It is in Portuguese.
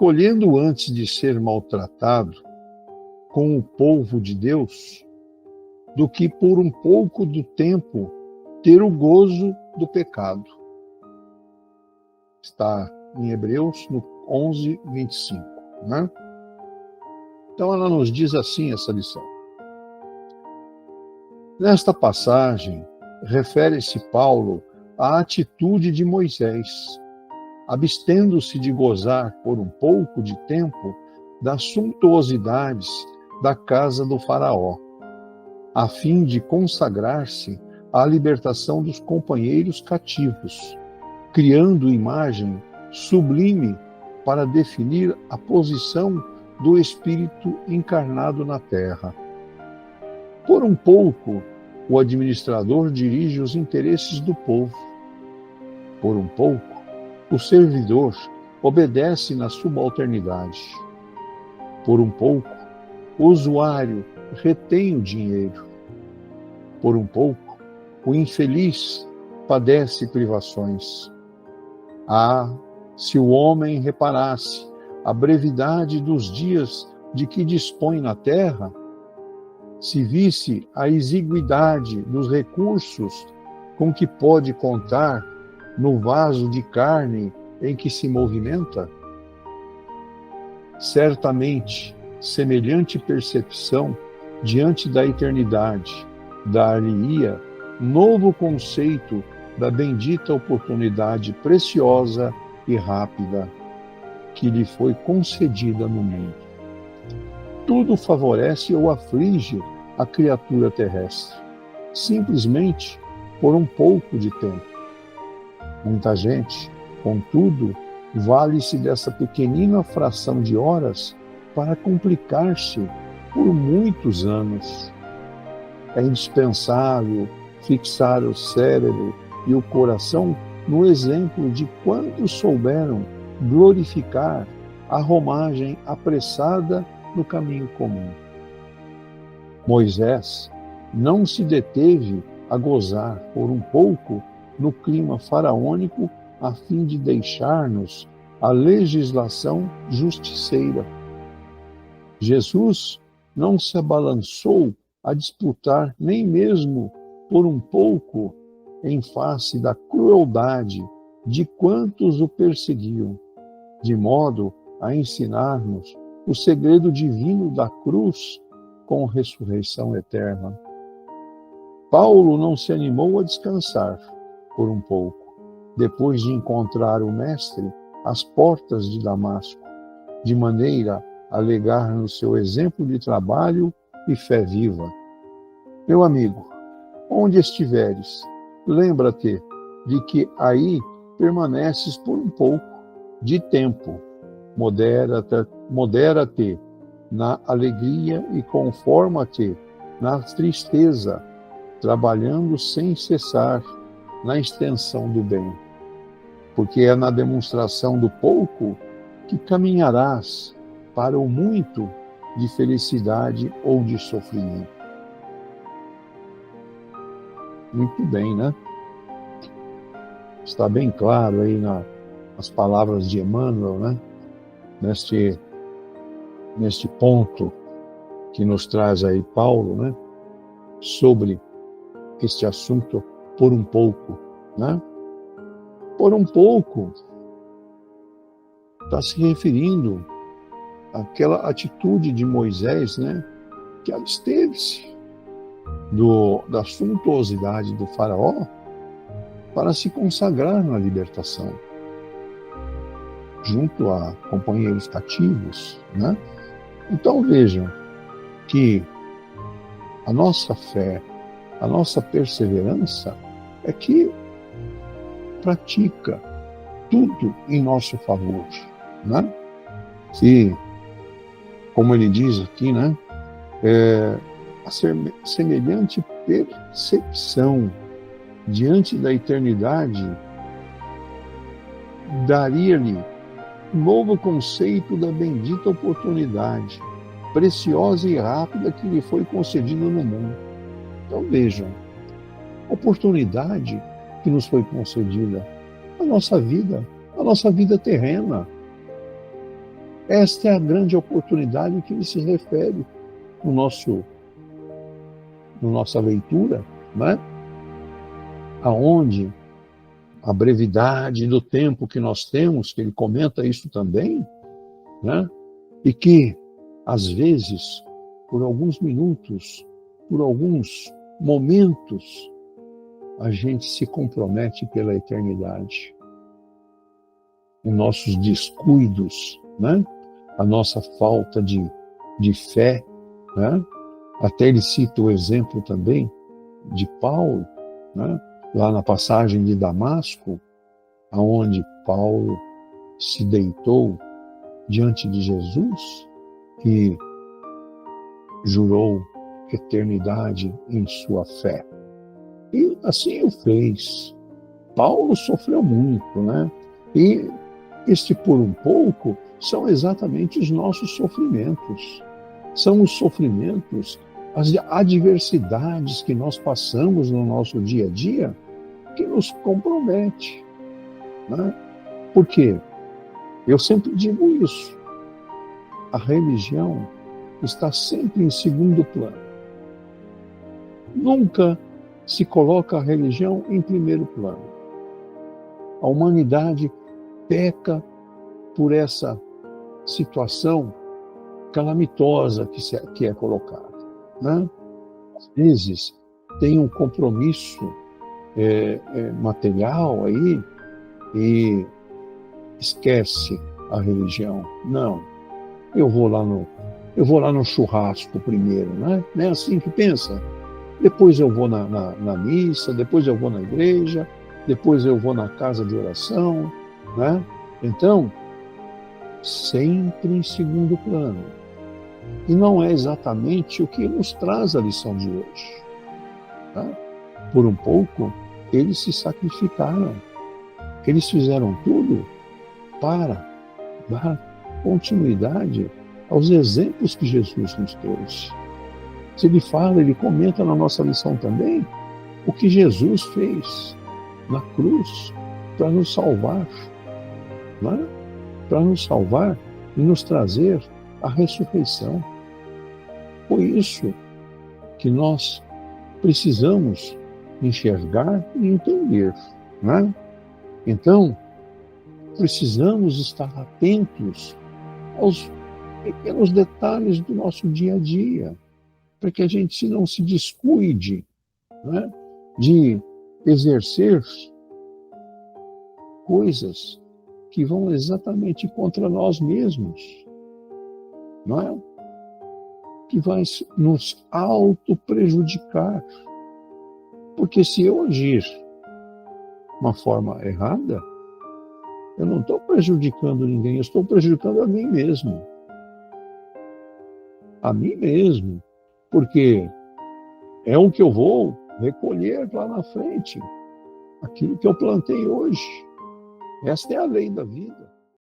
escolhendo antes de ser maltratado com o povo de Deus, do que por um pouco do tempo ter o gozo do pecado. Está em Hebreus, no 11, 25. Né? Então ela nos diz assim essa lição. Nesta passagem, refere-se Paulo à atitude de Moisés, abstendo-se de gozar por um pouco de tempo das suntuosidades da casa do faraó, a fim de consagrar-se à libertação dos companheiros cativos, criando imagem sublime para definir a posição do Espírito encarnado na terra. Por um pouco, o administrador dirige os interesses do povo. Por um pouco, o servidor obedece na subalternidade. Por um pouco, o usuário retém o dinheiro. Por um pouco, o infeliz padece privações. Ah, se o homem reparasse a brevidade dos dias de que dispõe na terra, se visse a exiguidade dos recursos com que pode contar no vaso de carne em que se movimenta, certamente semelhante percepção diante da eternidade dar-lhe-ia novo conceito da bendita oportunidade preciosa e rápida que lhe foi concedida no mundo. Tudo favorece ou aflige a criatura terrestre, simplesmente por um pouco de tempo. Muita gente, contudo, vale-se dessa pequenina fração de horas para complicar-se por muitos anos. É indispensável fixar o cérebro e o coração no exemplo de quantos souberam glorificar a romagem apressada no caminho comum. Moisés não se deteve a gozar por um pouco no clima faraônico a fim de deixar-nos a legislação justiceira. Jesus não se abalançou a disputar nem mesmo por um pouco em face da crueldade de quantos o perseguiam, de modo a ensinar-nos o segredo divino da cruz com ressurreição eterna. Paulo não se animou a descansar por um pouco, depois de encontrar o Mestre às portas de Damasco, de maneira a legar-nos seu exemplo de trabalho e fé viva. Meu amigo, onde estiveres, lembra-te de que aí permaneces por um pouco de tempo. Modera-te na alegria e conforma-te na tristeza, trabalhando sem cessar na extensão do bem. Porque é na demonstração do pouco que caminharás para o muito de felicidade ou de sofrimento. Muito bem, né? Está bem claro aí nas palavras de Emmanuel, né? Neste ponto que nos traz aí Paulo, né? Sobre este assunto por um pouco, né? Por um pouco está se referindo àquela atitude de Moisés, né? Que absteve-se da suntuosidade do faraó para se consagrar na libertação, junto a companheiros cativos, né? Então vejam que a nossa fé, a nossa perseverança é que pratica tudo em nosso favor, né? Se, como ele diz aqui, né? A semelhante percepção diante da eternidade daria-lhe novo conceito da bendita oportunidade, preciosa e rápida que lhe foi concedida no mundo. Então vejam, oportunidade que nos foi concedida, a nossa vida terrena. Esta é a grande oportunidade que ele se refere no nossa leitura, né? Aonde a brevidade do tempo que nós temos, que ele comenta isso também, né? E que, às vezes, por alguns minutos, por alguns momentos, a gente se compromete pela eternidade. Os nossos descuidos, né? A nossa falta de fé, né? Até ele cita o exemplo também de Paulo, né? Lá na passagem de Damasco, aonde Paulo se deitou diante de Jesus e jurou eternidade em sua fé. E assim o fez. Paulo sofreu muito, né? E este por um pouco são exatamente os nossos sofrimentos. São os sofrimentos, as adversidades que nós passamos no nosso dia a dia que nos compromete, né? Por quê? Eu sempre digo isso. A religião está sempre em segundo plano. Nunca se coloca a religião em primeiro plano. A humanidade peca por essa situação calamitosa que é colocada, né? Às vezes tem um compromisso material aí e esquece a religião. Não, eu vou lá no churrasco primeiro, né? Não é assim que pensa? Depois eu vou na missa, depois eu vou na igreja, depois eu vou na casa de oração, né? Então, sempre em segundo plano. E não é exatamente o que nos traz a lição de hoje. Tá? Por um pouco, eles se sacrificaram. Eles fizeram tudo para dar continuidade aos exemplos que Jesus nos trouxe. Se ele fala, ele comenta na nossa lição também o que Jesus fez na cruz para nos salvar, né? Para nos salvar e nos trazer a ressurreição. Por isso que nós precisamos enxergar e entender, né? Então, precisamos estar atentos aos pequenos detalhes do nosso dia a dia, para que a gente não se descuide, né, de exercer coisas que vão exatamente contra nós mesmos, não é? Que vai nos auto-prejudicar. Porque se eu agir de uma forma errada, eu não estou prejudicando ninguém, eu estou prejudicando a mim mesmo. A mim mesmo. Porque é o que eu vou recolher lá na frente. Aquilo que eu plantei hoje. Esta é a lei da vida.